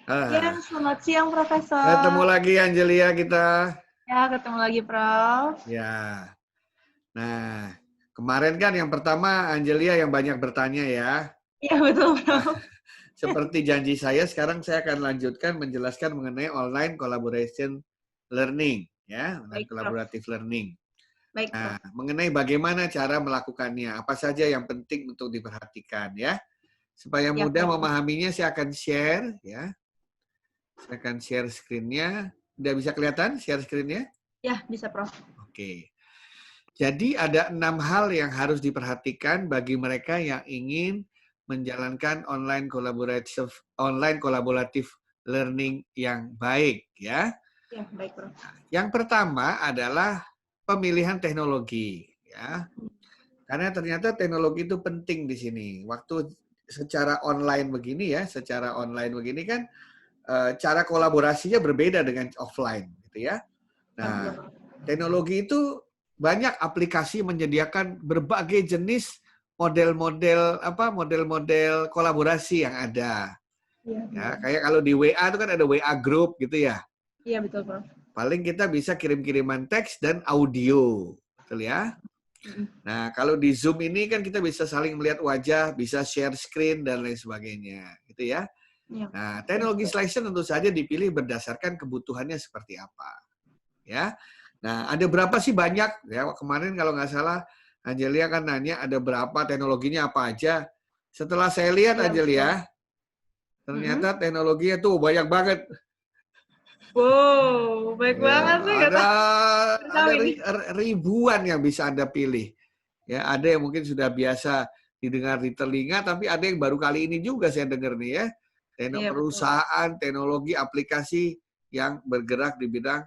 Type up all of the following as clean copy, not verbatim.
Ya, Ah, selamat siang, ketemu Profesor. lagi Angelia kita. Ya, ketemu lagi, Prof. Ya, nah kemarin kan yang pertama Angelia yang banyak bertanya ya. Ya, betul, Nah, Prof. seperti janji saya, sekarang saya akan lanjutkan menjelaskan mengenai online collaboration learning, ya, online Baik, Prof. collaborative learning. Baik, Nah, Prof. mengenai bagaimana cara melakukannya, apa saja yang penting untuk diperhatikan ya. Supaya Ya, mudah baik. memahaminya, saya akan share ya. Saya akan share screen-nya. Udah bisa kelihatan share screen-nya? Ya, bisa, Prof. Oke. Jadi ada 6 hal yang harus diperhatikan bagi mereka yang ingin menjalankan online kolaboratif learning yang baik ya. Ya, baik, Prof. Yang pertama adalah pemilihan teknologi ya. Karena ternyata teknologi itu penting di sini. Waktu secara online begini ya, secara online begini kan cara kolaborasinya berbeda dengan offline gitu ya. Ya, betul, Nah, Prof. teknologi itu banyak aplikasi menyediakan berbagai jenis model-model kolaborasi yang ada. Iya, Ya, benar. kayak kalau di WA itu kan ada WA group gitu ya. Iya, betul, Prof. Paling kita bisa kirim-kiriman teks dan audio, betul ya. Mm-mm. Nah, kalau di Zoom ini kan kita bisa saling melihat wajah, bisa share screen dan lain sebagainya, gitu ya. Iya, Nah, ya, teknologi betul. selection tentu saja dipilih berdasarkan kebutuhannya seperti apa, ya. Nah, ada berapa sih banyak? Ya, kemarin kalau nggak salah Angelia kan nanya ada berapa teknologinya apa aja. Setelah saya lihat Iya, betul. Angelia, Mm-mm. ternyata teknologinya tuh banyak banget. Wow, baik Ya, banget nih, kata. ada Baru tahu ini. ribuan yang bisa Anda pilih. Ya, ada yang mungkin sudah biasa didengar di telinga, tapi ada yang baru kali ini juga saya dengar nih ya. Iya, betul. Perusahaan, teknologi, aplikasi yang bergerak di bidang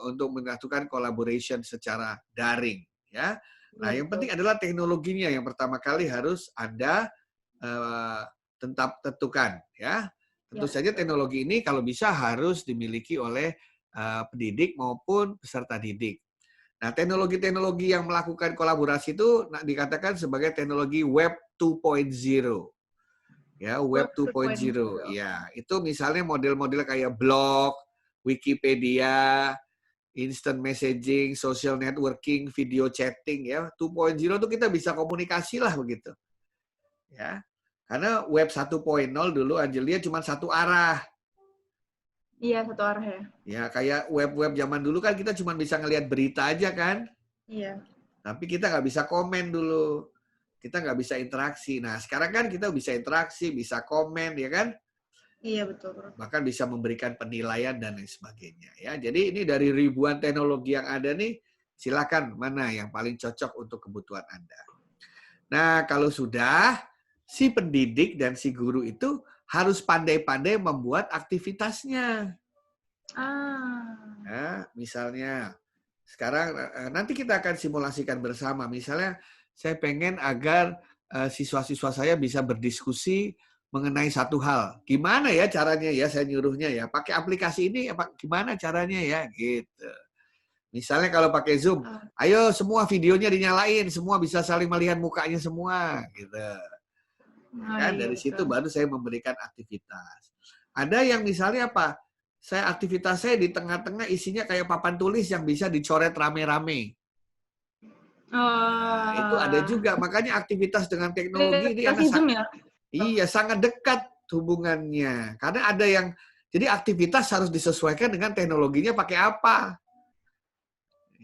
untuk menyatukan collaboration secara daring. Ya, Iya, nah yang betul. penting adalah teknologinya yang pertama kali harus Anda eh, tentukan. Ya, tentu Ya, saja betul. teknologi ini kalau bisa harus dimiliki oleh pendidik maupun peserta didik. Nah, teknologi-teknologi yang melakukan kolaborasi itu dikatakan sebagai teknologi Web 2.0. Ya, Web Web 2.0. 2.0. Ya, itu misalnya model-model kayak blog, Wikipedia, instant messaging, social networking, video chatting ya. 2.0 itu kita bisa komunikasi lah begitu. Ya. Karena Web 1.0 dulu Angelia cuma satu arah. Iya, satu arah ya. Ya, kayak web-web zaman dulu kan kita cuma bisa ngelihat berita aja kan. Iya. Tapi kita nggak bisa komen dulu. Kita nggak bisa interaksi. Nah, sekarang kan kita bisa interaksi, bisa komen, ya kan? Iya, betul, Prof. Bahkan bisa memberikan penilaian dan lain sebagainya. Ya, jadi ini dari ribuan teknologi yang ada nih, silakan mana yang paling cocok untuk kebutuhan Anda. Nah, kalau sudah, si pendidik dan si guru itu harus pandai-pandai membuat aktivitasnya. Ah. Ya, misalnya, sekarang nanti kita akan simulasikan bersama. Misalnya, saya pengen agar siswa-siswa saya bisa berdiskusi mengenai satu hal. Gimana ya caranya ya saya nyuruhnya ya? Pakai aplikasi ini apa gimana caranya ya? Gitu. Misalnya kalau pakai Zoom, Ah. ayo semua videonya dinyalain, semua bisa saling melihat mukanya semua, gitu. Oh, Kan iya, dari situ betul. baru saya memberikan aktivitas. Ada yang misalnya apa? Saya aktivitas saya di tengah-tengah isinya kayak papan tulis yang bisa dicoret rame-rame. Nah, itu ada Oh, juga. Makanya aktivitas dengan teknologi ini karena aplikasi Zoom ya? iya sangat dekat hubungannya. Karena ada yang jadi aktivitas harus disesuaikan dengan teknologinya pakai apa.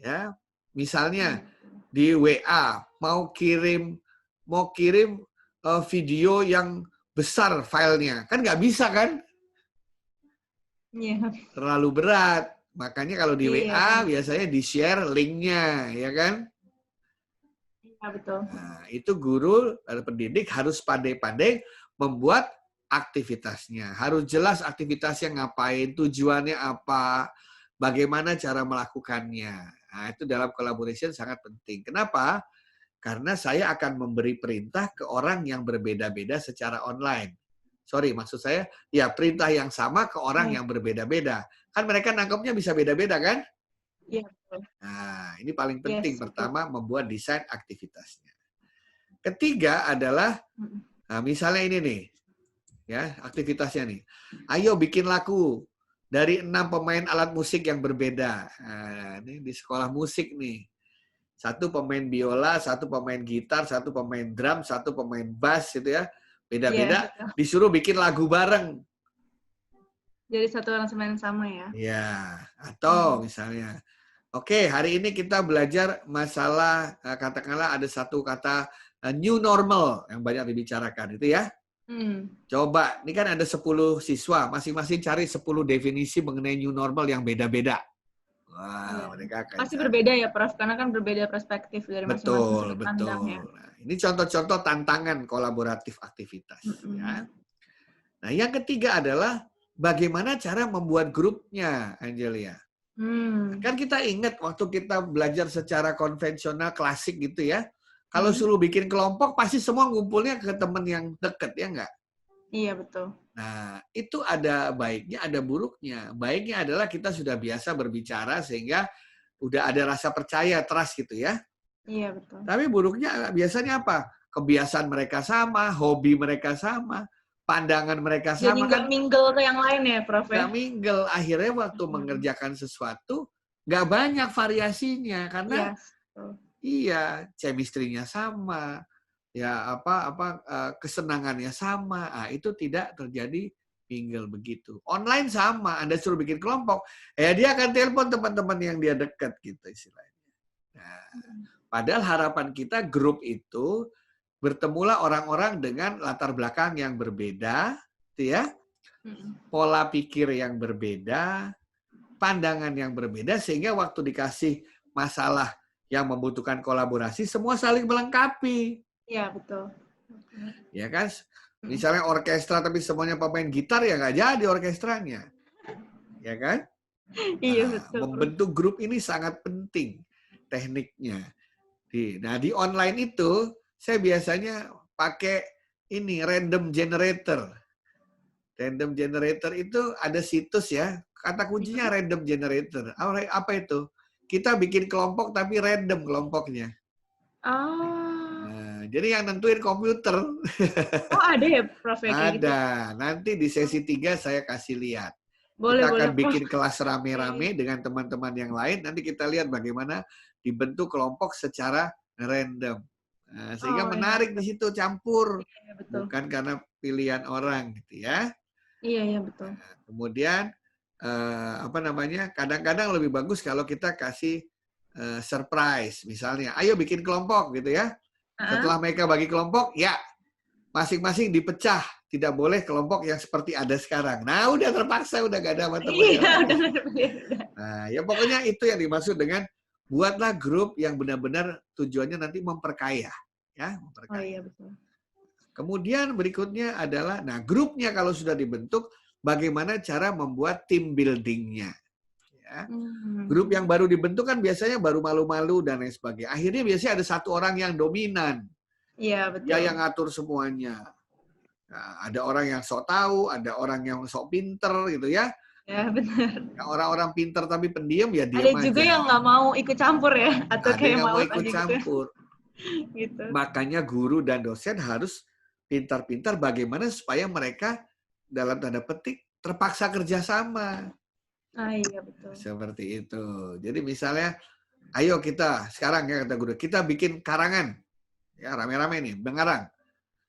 Ya, misalnya di WA mau kirim video yang besar filenya kan nggak bisa kan, Iya, terlalu berat. Makanya kalau di iya WA benar. biasanya di share linknya, ya kan. Iya betul. Nah, itu guru atau pendidik harus pandai-pandai membuat aktivitasnya. Harus jelas aktivitasnya ngapain, tujuannya apa, bagaimana cara melakukannya. Nah, itu dalam collaboration sangat penting. Kenapa? Karena saya akan memberi perintah ke orang yang berbeda-beda secara online. Sorry, maksud saya, ya perintah yang sama ke orang Oh, yang berbeda-beda. Kan mereka nangkepnya bisa beda-beda kan? iya betul. Nah, ini paling penting. Yes, betul. Pertama, membuat desain aktivitasnya. Ketiga adalah, Mm. nah misalnya ini nih, Ya, aktivitasnya nih. Ayo bikin lagu dari 6 pemain alat musik yang berbeda. Nah, ini di sekolah musik nih. Satu pemain biola, satu pemain gitar, satu pemain drum, satu pemain bass gitu ya. Iya, Beda-beda betul. disuruh bikin lagu bareng. Jadi satu aransemen yang sama ya. Ya, atau misalnya oke, hari ini kita belajar masalah katakanlah ada satu kata new normal yang banyak dibicarakan itu ya. Coba, ini kan ada 10 siswa, masing-masing cari 10 definisi mengenai new normal yang beda-beda. Wah, Iya. mereka akan Pasti cari. berbeda ya, Prof, karena kan berbeda perspektif dari masing-masing Betul, sudut pandang ya. betul. Nah, ini contoh-contoh tantangan kolaboratif aktivitas. Ya. Nah, yang ketiga adalah bagaimana cara membuat grupnya, Angelia. Kan kita ingat waktu kita belajar secara konvensional klasik gitu ya, kalau suruh bikin kelompok pasti semua ngumpulnya ke teman yang deket, ya nggak? Iya, betul. Nah, itu ada baiknya, ada buruknya. Baiknya adalah kita sudah biasa berbicara sehingga udah ada rasa percaya, trust gitu ya. Iya, betul. Tapi buruknya biasanya apa? Kebiasaan mereka sama, hobi mereka sama, pandangan mereka Jadi sama nggak kan mingle ke yang lain ya, Prof ya? nggak mingle. Akhirnya waktu mengerjakan sesuatu nggak banyak variasinya karena Iya, betul. iya chemistry-nya sama, ya kesenangannya sama. Ah, itu tidak terjadi mingle begitu. Online sama, Anda suruh bikin kelompok, dia akan telepon teman-teman yang dia dekat gitu istilahnya. Nah, padahal harapan kita grup itu bertemulah orang-orang dengan latar belakang yang berbeda, gitu ya. Pola pikir yang berbeda, pandangan yang berbeda, sehingga waktu dikasih masalah yang membutuhkan kolaborasi, semua saling melengkapi. Iya, betul. Ya kan? Misalnya orkestra tapi semuanya pemain gitar, ya nggak jadi orkestranya. Ya kan? Iya, Nah, betul. membentuk grup ini sangat penting tekniknya. Nah, di online itu, saya biasanya pakai ini, random generator. Random generator itu ada situs ya, kata kuncinya random generator. Apa itu? Kita bikin kelompok tapi random kelompoknya. Nah, jadi yang nentuin komputer. Oh, ada ya, Prof ya kayak gitu? Ada. Nanti di sesi 3 saya kasih lihat. Boleh, Kita boleh, akan Prof. bikin kelas rame-rame dengan teman-teman yang lain. Nanti kita lihat bagaimana dibentuk kelompok secara random. Nah, sehingga Oh, menarik di situ campur. iya, betul. Bukan karena pilihan orang gitu ya. Iya, iya, betul. Nah, kemudian kadang-kadang lebih bagus kalau kita kasih surprise. Misalnya, ayo bikin kelompok gitu ya. Setelah mereka bagi kelompok, ya masing-masing dipecah. Tidak boleh kelompok yang seperti ada sekarang. Nah, udah terpaksa, udah gak ada teman-temannya Iya, lagi. udah. Nah, ya pokoknya itu yang dimaksud dengan buatlah grup yang benar-benar tujuannya nanti memperkaya. Ya, memperkaya. Oh iya, betul. Kemudian berikutnya adalah, nah grupnya kalau sudah dibentuk, bagaimana cara membuat team building-nya. Ya. Grup yang baru dibentuk kan biasanya baru malu-malu dan lain sebagainya. Akhirnya biasanya ada satu orang yang dominan. Iya, betul. Dia yang ngatur semuanya. Nah, ada orang yang sok tahu, ada orang yang sok pinter gitu ya. Ya, benar. Nah, orang-orang pinter tapi pendiam ya diam aja. Ada juga yang nggak mau ikut campur ya, atau ada kayak yang mau malas ikut aja campur. Gitu. Makanya guru dan dosen harus pintar-pintar bagaimana supaya mereka dalam tanda petik terpaksa kerjasama. Iya, betul. Seperti itu. Jadi misalnya, ayo kita sekarang ya kata guru, kita bikin karangan. Ya rame-rame nih, mengarang.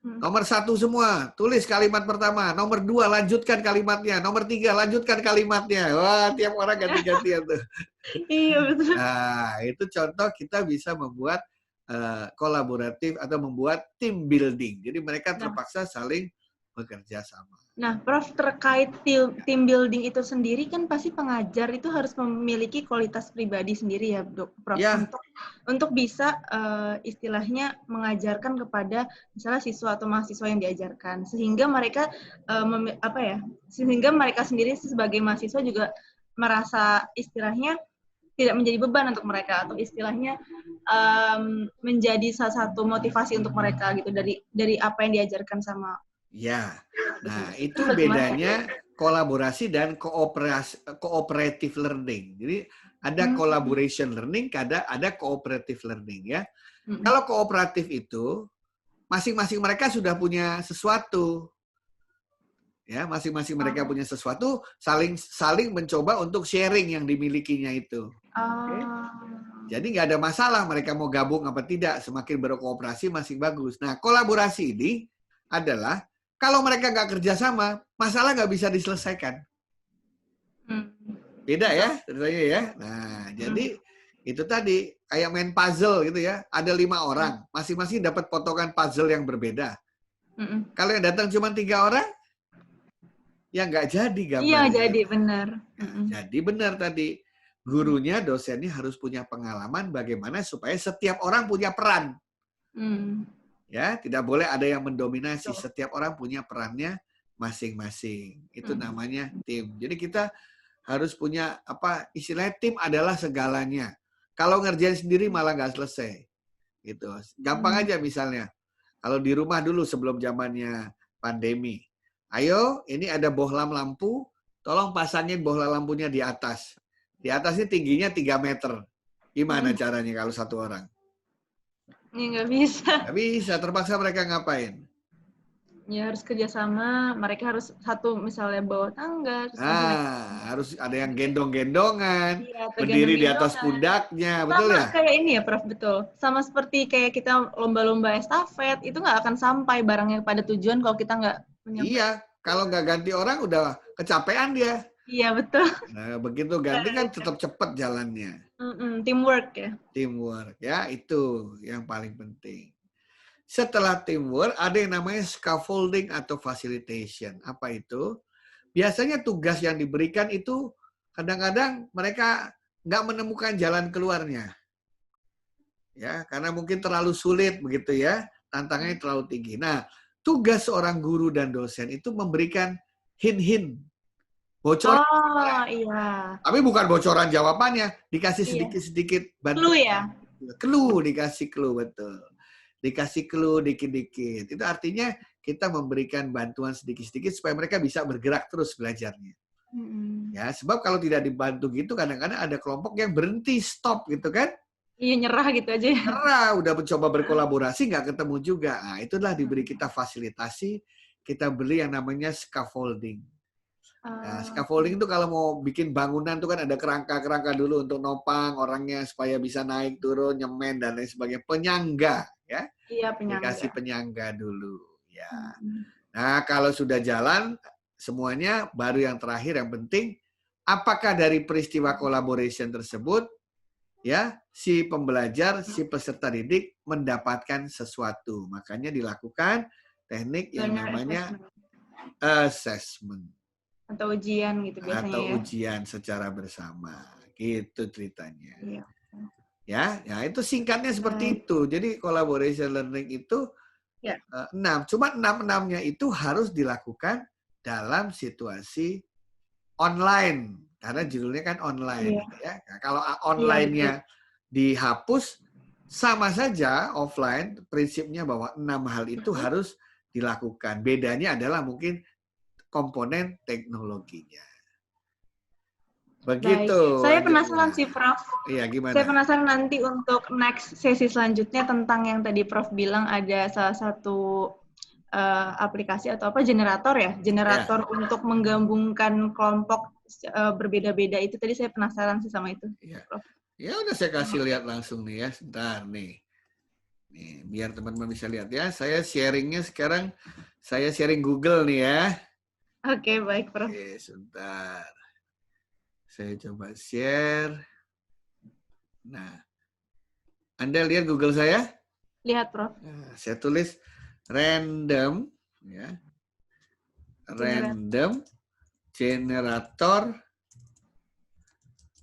Nomor 1 semua, tulis kalimat pertama. Nomor 2, lanjutkan kalimatnya. Nomor 3, lanjutkan kalimatnya. Wah, tiap orang ganti-gantian tuh. Iya, betul. Nah, itu contoh kita bisa membuat kolaboratif atau membuat team building. Jadi mereka terpaksa saling bekerja sama. Nah, Prof, terkait team building itu sendiri kan pasti pengajar itu harus memiliki kualitas pribadi sendiri ya, Prof. Ya. Untuk bisa istilahnya mengajarkan kepada misalnya siswa atau mahasiswa yang diajarkan, sehingga mereka sehingga mereka sendiri sebagai mahasiswa juga merasa istilahnya tidak menjadi beban untuk mereka atau istilahnya menjadi salah satu motivasi untuk mereka gitu dari apa yang diajarkan sama. Ya, nah itu bedanya kolaborasi dan cooperative learning. Jadi ada collaboration learning, ada cooperative learning ya. Kalau kooperatif itu masing-masing mereka sudah punya sesuatu. Ya, masing-masing mereka punya sesuatu, saling mencoba untuk sharing yang dimilikinya itu. Oke? Jadi nggak ada masalah mereka mau gabung apa tidak, semakin berkooperasi masih bagus. Nah, kolaborasi ini adalah kalau mereka nggak kerjasama, masalah nggak bisa diselesaikan. Beda ya, ceritanya ya. Nah, jadi itu tadi kayak main puzzle gitu ya. Ada 5 orang, masing-masing dapat potongan puzzle yang berbeda. Kalau yang datang cuma 3 orang, ya nggak jadi gambarnya. Iya, jadi benar. Jadi benar tadi, gurunya, dosennya harus punya pengalaman bagaimana supaya setiap orang punya peran. Ya, tidak boleh ada yang mendominasi. Setiap orang punya perannya masing-masing. Itu namanya tim. Jadi kita harus punya apa istilahnya, tim adalah segalanya. Kalau ngerjain sendiri malah nggak selesai. Gitu. Gampang aja misalnya. Kalau di rumah dulu sebelum zamannya pandemi. Ayo, ini ada bohlam lampu, tolong pasangin bohlam lampunya di atas. Di atasnya tingginya 3 meter. Gimana caranya kalau satu orang? Ya, nggak bisa. Nggak bisa, terpaksa mereka ngapain? Ya harus kerjasama, mereka harus satu misalnya bawa tangga. Harus ada yang gendong-gendongan, Iya, berdiri di atas pundaknya, betul ya? Sama kayak ini ya, Prof, betul. Sama seperti kayak kita lomba-lomba estafet, itu nggak akan sampai barangnya pada tujuan kalau kita nggak menyampaikan. Iya, kalau nggak ganti orang udah kecapean dia. Iya, betul. Nah, begitu ganti kan tetap cepat jalannya. Teamwork ya. Teamwork, ya itu yang paling penting. Setelah teamwork, ada yang namanya scaffolding atau facilitation. Apa itu? Biasanya tugas yang diberikan itu kadang-kadang mereka nggak menemukan jalan keluarnya. Ya, karena mungkin terlalu sulit begitu ya, tantangannya terlalu tinggi. Nah, tugas seorang guru dan dosen itu memberikan hint-hint, bocoran. Oh, iya. Tapi bukan bocoran jawabannya, dikasih sedikit-sedikit bantu. Clue ya? Clue, dikasih clue, betul. Dikasih clue dikit-dikit. Itu artinya kita memberikan bantuan sedikit-sedikit supaya mereka bisa bergerak terus belajarnya. Ya, sebab kalau tidak dibantu gitu kadang-kadang ada kelompok yang berhenti, stop gitu kan? Iya, nyerah gitu aja ya. Nyerah, udah mencoba berkolaborasi nggak ketemu juga. Nah, itulah diberi kita fasilitasi, kita beli yang namanya scaffolding. Nah, scaffolding itu kalau mau bikin bangunan itu kan ada kerangka-kerangka dulu untuk nopang orangnya supaya bisa naik turun, nyemen dan lain sebagainya. Penyangga, ya. Iya, penyangga. Dikasih penyangga dulu, ya. Nah, kalau sudah jalan semuanya, baru yang terakhir yang penting, apakah dari peristiwa collaboration tersebut, ya, si pembelajar, si peserta didik mendapatkan sesuatu. Makanya dilakukan teknik yang namanya assessment. Atau ujian gitu biasanya. Atau ujian secara bersama. Gitu ceritanya. Iya. Ya, itu singkatnya seperti itu. Jadi collaboration learning itu 6. Cuma 6-6-nya itu harus dilakukan dalam situasi online. Karena judulnya kan online. Gitu ya. Nah, kalau online-nya dihapus, sama saja offline, prinsipnya bahwa 6 hal itu harus dilakukan. Bedanya adalah mungkin komponen teknologinya. Begitu. Baik. Saya penasaran sih, Prof. Iya, gimana? Saya penasaran nanti untuk next sesi selanjutnya tentang yang tadi Prof bilang ada salah satu aplikasi atau apa, generator ya? Generator untuk menggabungkan kelompok berbeda-beda itu. Tadi saya penasaran sih sama itu, Prof. Ya udah saya kasih lihat langsung nih ya, sebentar nih. Nih, biar teman-teman bisa lihat ya. Saya sharingnya sekarang, saya sharing Google nih ya. Oke, baik, Prof. Oke, sebentar. Saya coba share. Nah, Anda lihat Google saya? Lihat, Prof. Nah, saya tulis random, ya. Random generator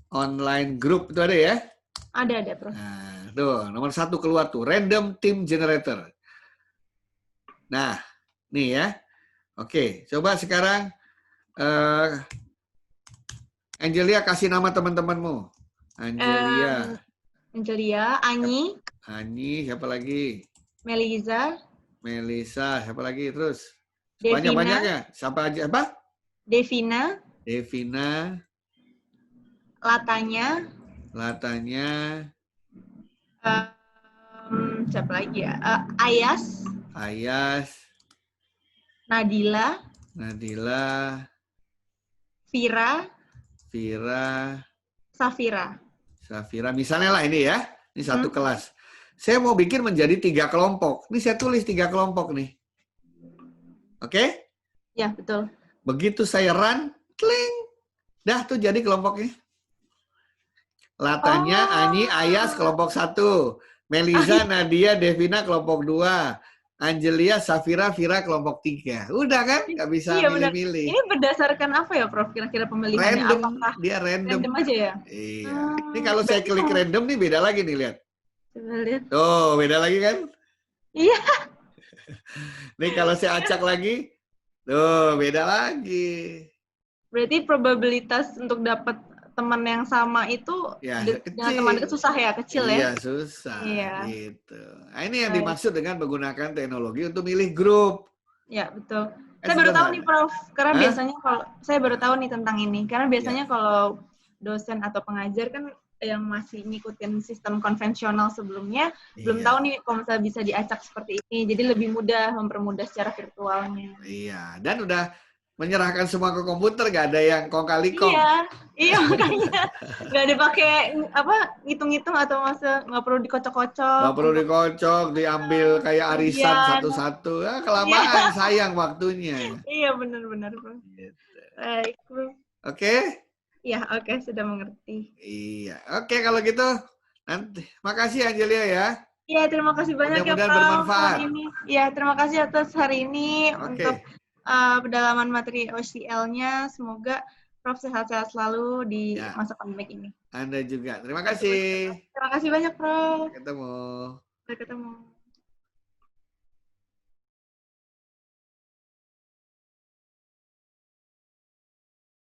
online group itu ada ya? Ada, Prof. Nah, tuh nomor 1 keluar tuh, random team generator. Nah, nih ya. Oke, coba sekarang Angelia kasih nama teman-temanmu. Angelia, Anyi. Anyi, siapa lagi? Melisa, siapa lagi terus? Devina. Banyak-banyaknya. Siapa aja? Apa? Devina. Latanya. Siapa lagi ya? Ayas. Ayas. Nadila. Nadila, Vira, Vira, Safira. Safira. Misalnya lah ini ya. Ini satu Hmm? kelas. Saya mau bikin menjadi 3 kelompok. Ini saya tulis 3 kelompok nih. Oke? Ya, betul. Begitu saya run, kling. Dah tuh jadi kelompoknya. Latanya, Ani, Ayas kelompok 1. Meliza, Nadia, Devina kelompok 2. Angelia, Safira, Vira kelompok 3. Udah kan? Nggak bisa Iya, benar. milih-milih. Ini berdasarkan apa ya, Prof? Kira-kira pemilihannya? Random, Apakah dia random. random aja ya? Iya. Ini kalau saya Berarti klik random nih beda lagi nih, lihat. coba lihat. Oh, beda lagi kan? Iya. Nih kalau saya acak lagi, tuh beda lagi. Berarti probabilitas untuk dapat teman yang sama itu Ya, dengan teman dekat kecil. susah ya, kecil ya? Iya, susah. Iya. Gitu. Nah, ini yang Baik. dimaksud dengan menggunakan teknologi untuk milih grup. Ya, betul. Kan Saya baru tahu nih, sederhana. Prof. Karena Hah? biasanya kalau saya baru tahu nih tentang ini. Karena biasanya Ya. kalau dosen atau pengajar kan yang masih ngikutin sistem konvensional sebelumnya, belum Iya. tahu nih kalau misalnya bisa diacak seperti ini. Jadi lebih mudah, mempermudah secara virtualnya. Iya. Dan udah menyerahkan semua ke komputer, gak ada yang kong kali kong. Iya makanya nggak dipakai apa ngitung-ngitung atau masa nggak perlu dikocok-kocok Gak perlu untuk dikocok, diambil kayak arisan ujian. satu-satu. Ah, Iya, kelamaan, sayang waktunya. iya benar-benar, Bro. Gitu. Baik, Bro. Oke? Ya, oke, sudah mengerti. Iya. Oke, kalau gitu. Nanti. Makasih Angelia ya. Iya, terima kasih banyak ya, Mudah-mudahan Prof, bermanfaat. hari ini. Iya, terima kasih atas hari ini untuk Oke. pendalaman materi OCL-nya. Semoga Prof sehat-sehat selalu di Ya, masa pandemik ini. Anda juga. Terima kasih. Terima kasih banyak, Prof. Ketemu. Sampai ketemu.